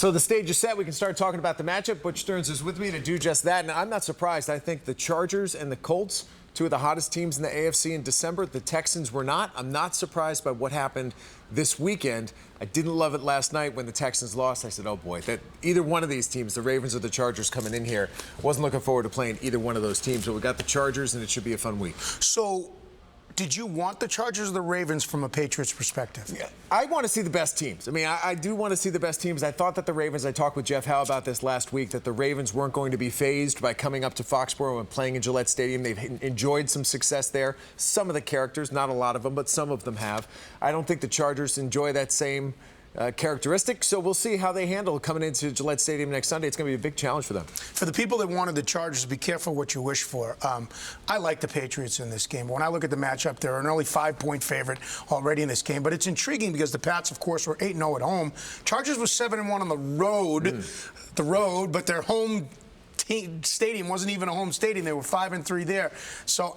So the stage is set. We can start talking about the matchup. Butch Stearns is with me to do just that. And I'm not surprised. I think the Chargers and the Colts, two of the hottest teams in the AFC in December. The Texans were not. I'm not surprised by what happened this weekend. I didn't love it last night when the Texans lost. I said, oh boy, that either one of these teams, the Ravens or the Chargers coming in here, wasn't looking forward to playing either one of those teams. But we got the Chargers, and it should be a fun week. So, did you want the Chargers or the Ravens from a Patriots perspective? Yeah, I want to see the best teams. I mean, I do want to see the best teams. I thought that the Ravens, I talked with Jeff Howe about this last week, that the Ravens weren't going to be fazed by coming up to Foxborough and playing in Gillette Stadium. They've enjoyed some success there. Some of the characters, not a lot of them, but some of them have. I don't think the Chargers enjoy that same characteristic, so we'll see how they handle coming into Gillette Stadium next Sunday. It's going to be a big challenge for them. For the people that wanted the Chargers, be careful what you wish for. I like the Patriots in this game. When I look at the matchup, they're an early 5-point favorite already in this game, but it's intriguing because the Pats, of course, were 8-0 at home. Chargers were 7-1 on the road, but their home stadium wasn't even a home stadium. They were 5-3 there. So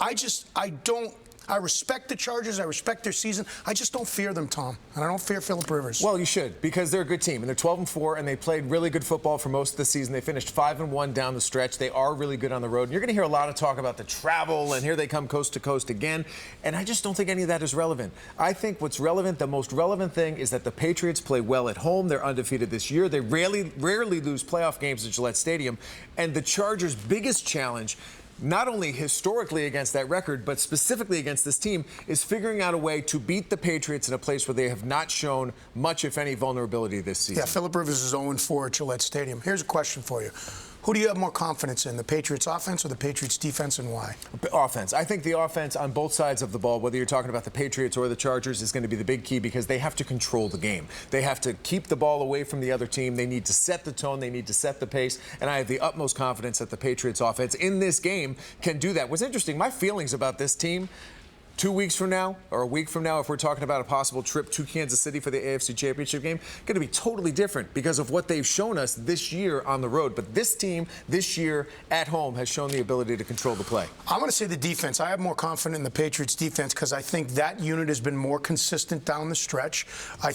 I respect the Chargers. I respect their season. I just don't fear them, Tom. And I don't fear Philip Rivers. Well, you should, because they're a good team. And they're 12-4, and they played really good football for most of the season. They finished 5-1 down the stretch. They are really good on the road. And you're going to hear a lot of talk about the travel, and here they come coast to coast again. And I just don't think any of that is relevant. I think what's relevant, the most relevant thing, is that the Patriots play well at home. They're undefeated this year. They rarely lose playoff games at Gillette Stadium. And the Chargers' biggest challenge, not only historically against that record, but specifically against this team, is figuring out a way to beat the Patriots in a place where they have not shown much, if any, vulnerability this season. Yeah, Philip Rivers is 0-4 at Gillette Stadium. Here's a question for you. Who do you have more confidence in, the Patriots offense or the Patriots defense, and why? Offense. I think the offense on both sides of the ball, whether you're talking about the Patriots or the Chargers, is going to be the big key because they have to control the game. They have to keep the ball away from the other team. They need to set the tone. They need to set the pace. And I have the utmost confidence that the Patriots offense in this game can do that. What's interesting, my feelings about this team 2 weeks from now, or a week from now, if we're talking about a possible trip to Kansas City for the AFC Championship game, going to be totally different because of what they've shown us this year on the road. But this team, this year, at home, has shown the ability to control the play. I'm going to say the defense. I have more confidence in the Patriots defense because I think that unit has been more consistent down the stretch. I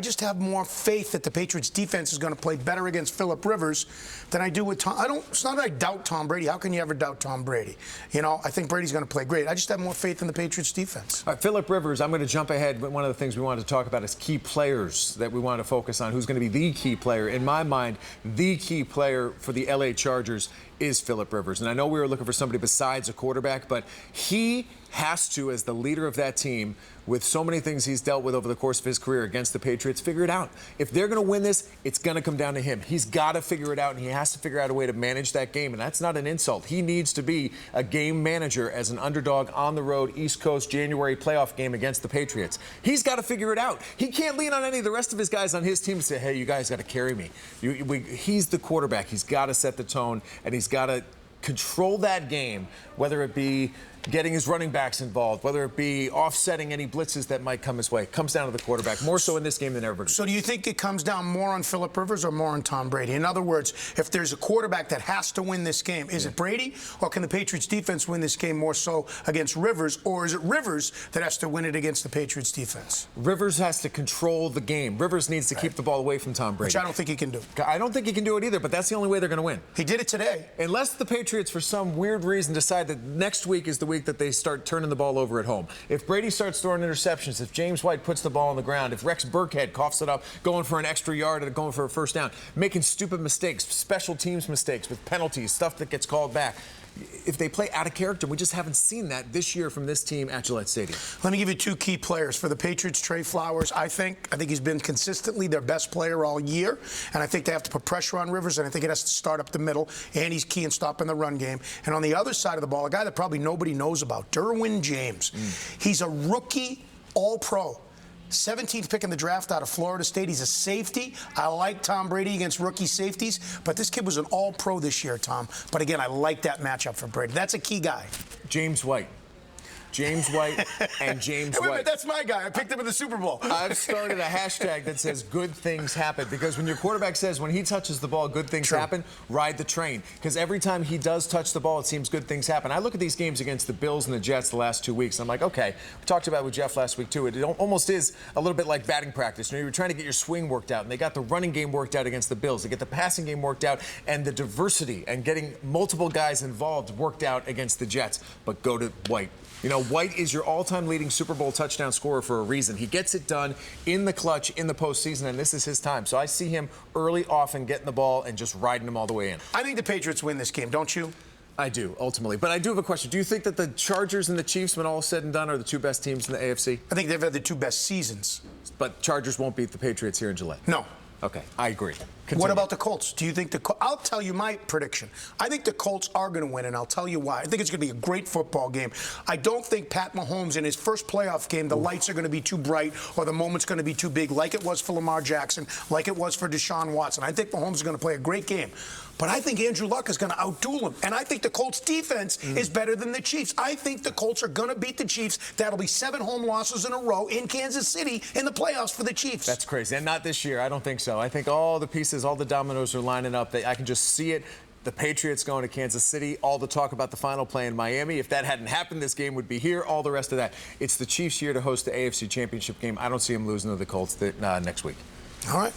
just have more faith that the Patriots defense is going to play better against Philip Rivers than I do with Tom. It's not that I doubt Tom Brady. How can you ever doubt Tom Brady? You know, I think Brady's going to play great. I just have more faith in the Patriots defense. All right, Philip Rivers, I'm going to jump ahead, but one of the things we wanted to talk about is key players that we want to focus on. Who's going to be the key player? In my mind, the key player for the LA Chargers is Philip Rivers. And I know we were looking for somebody besides a quarterback, but he has to, as the leader of that team, with so many things he's dealt with over the course of his career against the Patriots, figure it out. If they're going to win this, it's going to come down to him. He's got to figure it out, and he has to figure out a way to manage that game. And that's not an insult. He needs to be a game manager as an underdog on the road, East Coast, January playoff game against the Patriots. He's got to figure it out. He can't lean on any of the rest of his guys on his team to say, hey, you guys got to carry me. He's the quarterback. He's got to set the tone, and he's got to control that game, whether it be getting his running backs involved, whether it be offsetting any blitzes that might come his way. It comes down to the quarterback, more so in this game than ever. So do you think it comes down more on Philip Rivers or more on Tom Brady? In other words, if there's a quarterback that has to win this game, is it Brady, or can the Patriots defense win this game more so against Rivers, or is it Rivers that has to win it against the Patriots defense? Rivers has to control the game. Rivers needs to keep the ball away from Tom Brady. Which I don't think he can do. I don't think he can do it either, but that's the only way they're going to win. He did it today. Unless the Patriots, for some weird reason, decide that next week is the week that they start turning the ball over at home. If Brady starts throwing interceptions, if James White puts the ball on the ground, if Rex Burkhead coughs it up, going for an extra yard and going for a first down, making stupid mistakes, special teams mistakes with penalties, stuff that gets called back. If they play out of character, we just haven't seen that this year from this team at Gillette Stadium. Let me give you two key players. For the Patriots, Trey Flowers, I think he's been consistently their best player all year, and I think they have to put pressure on Rivers, and I think it has to start up the middle, and he's key in stopping the run game. And on the other side of the ball, a guy that probably nobody knows about, Derwin James. He's a rookie All-Pro. 17th pick in the draft out of Florida State. He's a safety. I like Tom Brady against rookie safeties, but this kid was an all-pro this year, Tom. But again, I like that matchup for Brady. That's a key guy. James White. James White and James Hey, wait a White. minute, that's my guy. I picked him in the Super Bowl. I've started a hashtag that says good things happen, because when your quarterback says when he touches the ball, good things happen, ride the train. Because every time he does touch the ball, it seems good things happen. I look at these games against the Bills and the Jets the last 2 weeks, and I'm like, okay, we talked about it with Jeff last week too. It almost is a little bit like batting practice. You know, you're trying to get your swing worked out, and they got the running game worked out against the Bills. They get the passing game worked out, and the diversity and getting multiple guys involved worked out against the Jets. But go to White. You know, White is your all-time leading Super Bowl touchdown scorer for a reason. He gets it done in the clutch, in the postseason, and this is his time. So I see him early, often getting the ball and just riding them all the way in. I think the Patriots win this game, don't you? I do, ultimately. But I do have a question. Do you think that the Chargers and the Chiefs, when all is said and done, are the two best teams in the AFC? I think they've had the two best seasons. But Chargers won't beat the Patriots here in Gillette. No. Okay, I agree. Continue. What about the Colts? Do you think I'll tell you my prediction. I think the Colts are going to win, and I'll tell you why. I think it's going to be a great football game. I don't think Pat Mahomes in his first playoff game, the lights are going to be too bright or the moment's going to be too big, like it was for Lamar Jackson, like it was for Deshaun Watson. I think Mahomes is going to play a great game. But I think Andrew Luck is going to outduel him. And I think the Colts' defense is better than the Chiefs. I think the Colts are going to beat the Chiefs. That'll be 7 home losses in a row in Kansas City in the playoffs for the Chiefs. That's crazy. And not this year. I don't think so. I think all the pieces, all the dominoes are lining up. I can just see it. The Patriots going to Kansas City, all the talk about the final play in Miami. If that hadn't happened, this game would be here, all the rest of that. It's the Chiefs' year to host the AFC Championship game. I don't see them losing to the Colts next week. All right.